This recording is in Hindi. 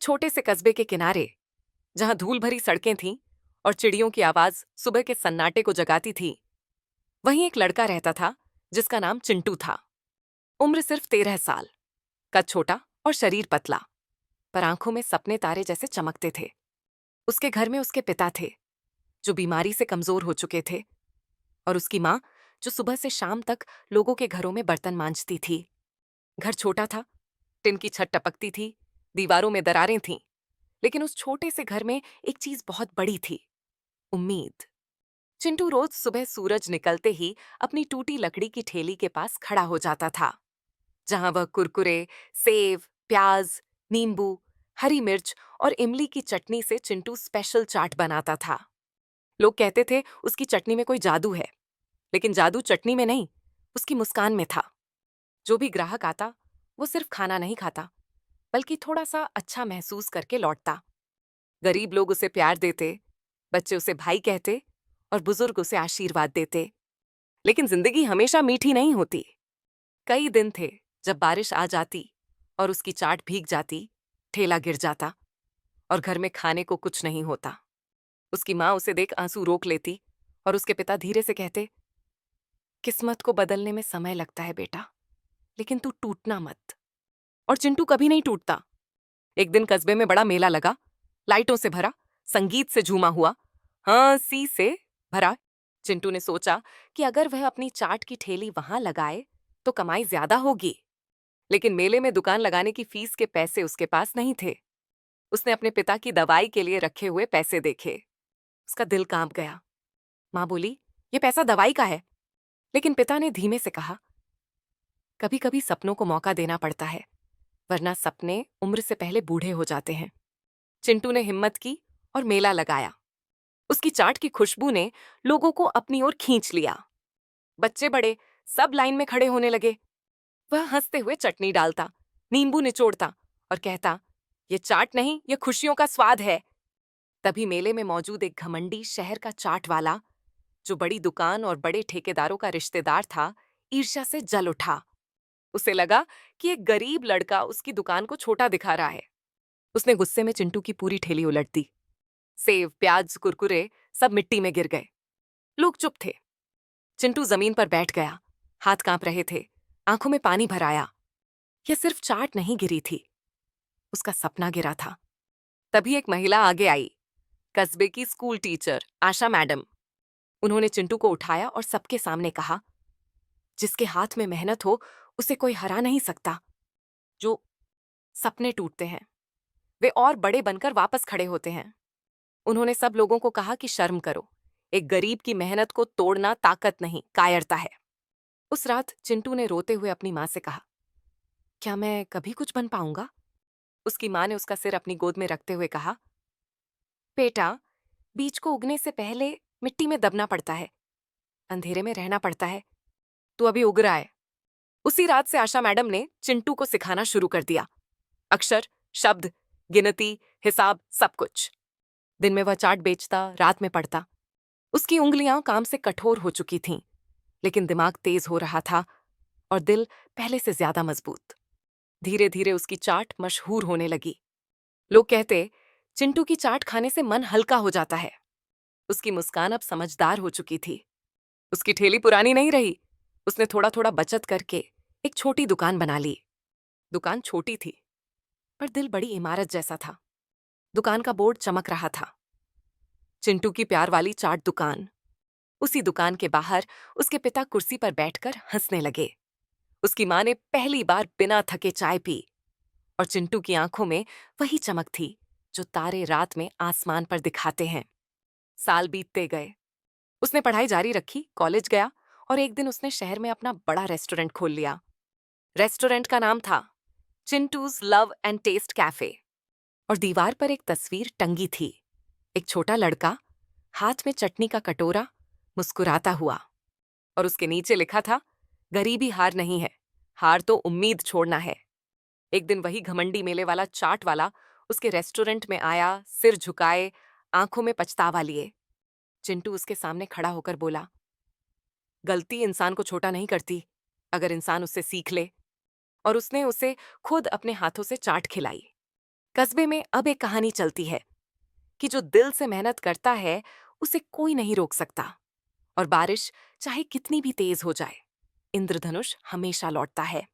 एक छोटे से कस्बे के किनारे, जहां धूल भरी सड़कें थीं और चिड़ियों की आवाज सुबह के सन्नाटे को जगाती थी, वहीं एक लड़का रहता था जिसका नाम चिंटू था। उम्र सिर्फ 13 साल, कद छोटा और शरीर पतला, पर आंखों में सपने तारे जैसे चमकते थे। उसके घर में उसके पिता थे, जो बीमारी से कमजोर हो चुके थे, और उसकी माँ, जो सुबह से शाम तक लोगों के घरों में बर्तन मांजती थी। घर छोटा था, टिन की छत टपकती थी, दीवारों में दरारें थीं, लेकिन उस छोटे से घर में एक चीज बहुत बड़ी थी: उम्मीद। चिंटू रोज सुबह सूरज निकलते ही अपनी टूटी लकड़ी की ठेली के पास खड़ा हो जाता था, जहां वह कुरकुरे, सेव, प्याज, नींबू, हरी मिर्च और इमली की चटनी से चिंटू स्पेशल चाट बनाता था। लोग कहते थे उसकी चटनी में कोई जादू है, लेकिन जादू चटनी में नहीं, उसकी मुस्कान में था। जो भी ग्राहक आता, वो सिर्फ खाना नहीं खाता, बल्कि थोड़ा सा अच्छा महसूस करके लौटता। गरीब लोग उसे प्यार देते, बच्चे उसे भाई कहते, और बुजुर्ग उसे आशीर्वाद देते। लेकिन जिंदगी हमेशा मीठी नहीं होती। कई दिन थे जब बारिश आ जाती और उसकी चाट भीग जाती, ठेला गिर जाता और घर में खाने को कुछ नहीं होता। उसकी माँ उसे देख आंसू रोक लेती और उसके पिता धीरे से कहते, किस्मत को बदलने में समय लगता है बेटा, लेकिन तू टूटना मत। और चिंटू कभी नहीं टूटता। एक दिन कस्बे में बड़ा मेला लगा, लाइटों से भरा, संगीत से झूमा हुआ, हंसी से भरा। चिंटू ने सोचा कि अगर वह अपनी चाट की ठेली वहां लगाए तो कमाई ज्यादा होगी। लेकिन मेले में दुकान लगाने की फीस के पैसे उसके पास नहीं थे। उसने अपने पिता की दवाई के लिए रखे हुए पैसे देखे। उसका दिल कांप गया। माँ बोली, ये पैसा दवाई का है। लेकिन पिता ने धीमे से कहा, कभी कभी सपनों को मौका देना पड़ता है, वरना सपने उम्र से पहले बूढ़े हो जाते हैं। चिंटू ने हिम्मत की और मेला लगाया। उसकी चाट की खुशबू ने लोगों को अपनी ओर खींच लिया। बच्चे बड़े सब लाइन में खड़े होने लगे। वह हंसते हुए चटनी डालता, नींबू निचोड़ता और कहता, ये चाट नहीं, ये खुशियों का स्वाद है। तभी मेले में मौजूद एक घमंडी शहर का चाट वाला, जो बड़ी दुकान और बड़े ठेकेदारों का रिश्तेदार था, ईर्ष्या से जल उठा। उसे लगा कि एक गरीब लड़का उसकी दुकान को छोटा दिखा रहा है। उसने गुस्से में चिंटू की पूरी ठेली उलट दी। सेव, प्याज, कुरकुरे सब मिट्टी में गिर गए। लोग चुप थे। चिंटू जमीन पर बैठ गया, हाथ कांप रहे थे, आंखों में पानी भर आया। यह सिर्फ चाट नहीं गिरी थी, उसका सपना गिरा था। तभी एक महिला आगे आई, कस्बे की स्कूल टीचर आशा मैडम। उन्होंने चिंटू को उठाया और सबके सामने कहा, जिसके हाथ में मेहनत हो उसे कोई हरा नहीं सकता। जो सपने टूटते हैं, वे और बड़े बनकर वापस खड़े होते हैं। उन्होंने सब लोगों को कहा कि शर्म करो, एक गरीब की मेहनत को तोड़ना ताकत नहीं, कायरता है। उस रात चिंटू ने रोते हुए अपनी माँ से कहा, क्या मैं कभी कुछ बन पाऊंगा? उसकी माँ ने उसका सिर अपनी गोद में रखते हुए कहा, बेटा, बीज को उगने से पहले मिट्टी में दबना पड़ता है, अंधेरे में रहना पड़ता है। तू अभी उग रहा है। उसी रात से आशा मैडम ने चिंटू को सिखाना शुरू कर दिया। अक्षर, शब्द, गिनती, हिसाब, सब कुछ। दिन में वह चाट बेचता, रात में पढ़ता। उसकी उंगलियां काम से कठोर हो चुकी थीं, लेकिन दिमाग तेज हो रहा था और दिल पहले से ज्यादा मजबूत। धीरे धीरे उसकी चाट मशहूर होने लगी। लोग कहते, चिंटू की चाट खाने से मन हल्का हो जाता है। उसकी मुस्कान अब समझदार हो चुकी थी। उसकी ठेली पुरानी नहीं रही। उसने थोड़ा थोड़ा बचत करके एक छोटी दुकान बना ली। दुकान छोटी थी, पर दिल बड़ी इमारत जैसा था। दुकान का बोर्ड चमक रहा था, चिंटू की प्यार वाली चाट दुकान। उसी दुकान के बाहर उसके पिता कुर्सी पर बैठकर हंसने लगे। उसकी माँ ने पहली बार बिना थके चाय पी, और चिंटू की आंखों में वही चमक थी जो तारे रात में आसमान पर दिखाते हैं। साल बीतते गए। उसने पढ़ाई जारी रखी, कॉलेज गया, और एक दिन उसने शहर में अपना बड़ा रेस्टोरेंट खोल लिया। रेस्टोरेंट का नाम था चिंटूज लव एंड टेस्ट कैफे, और दीवार पर एक तस्वीर टंगी थी। एक छोटा लड़का, हाथ में चटनी का कटोरा, मुस्कुराता हुआ, और उसके नीचे लिखा था, गरीबी हार नहीं है, हार तो उम्मीद छोड़ना है। एक दिन वही घमंडी मेले वाला चाट वाला उसके रेस्टोरेंट में आया, सिर झुकाए, आंखों में पछतावा लिए। चिंटू उसके सामने खड़ा होकर बोला, गलती इंसान को छोटा नहीं करती, अगर इंसान उससे सीख ले। और उसने उसे खुद अपने हाथों से चाट खिलाई। कस्बे में अब एक कहानी चलती है कि जो दिल से मेहनत करता है उसे कोई नहीं रोक सकता, और बारिश चाहे कितनी भी तेज हो जाए, इंद्रधनुष हमेशा लौटता है।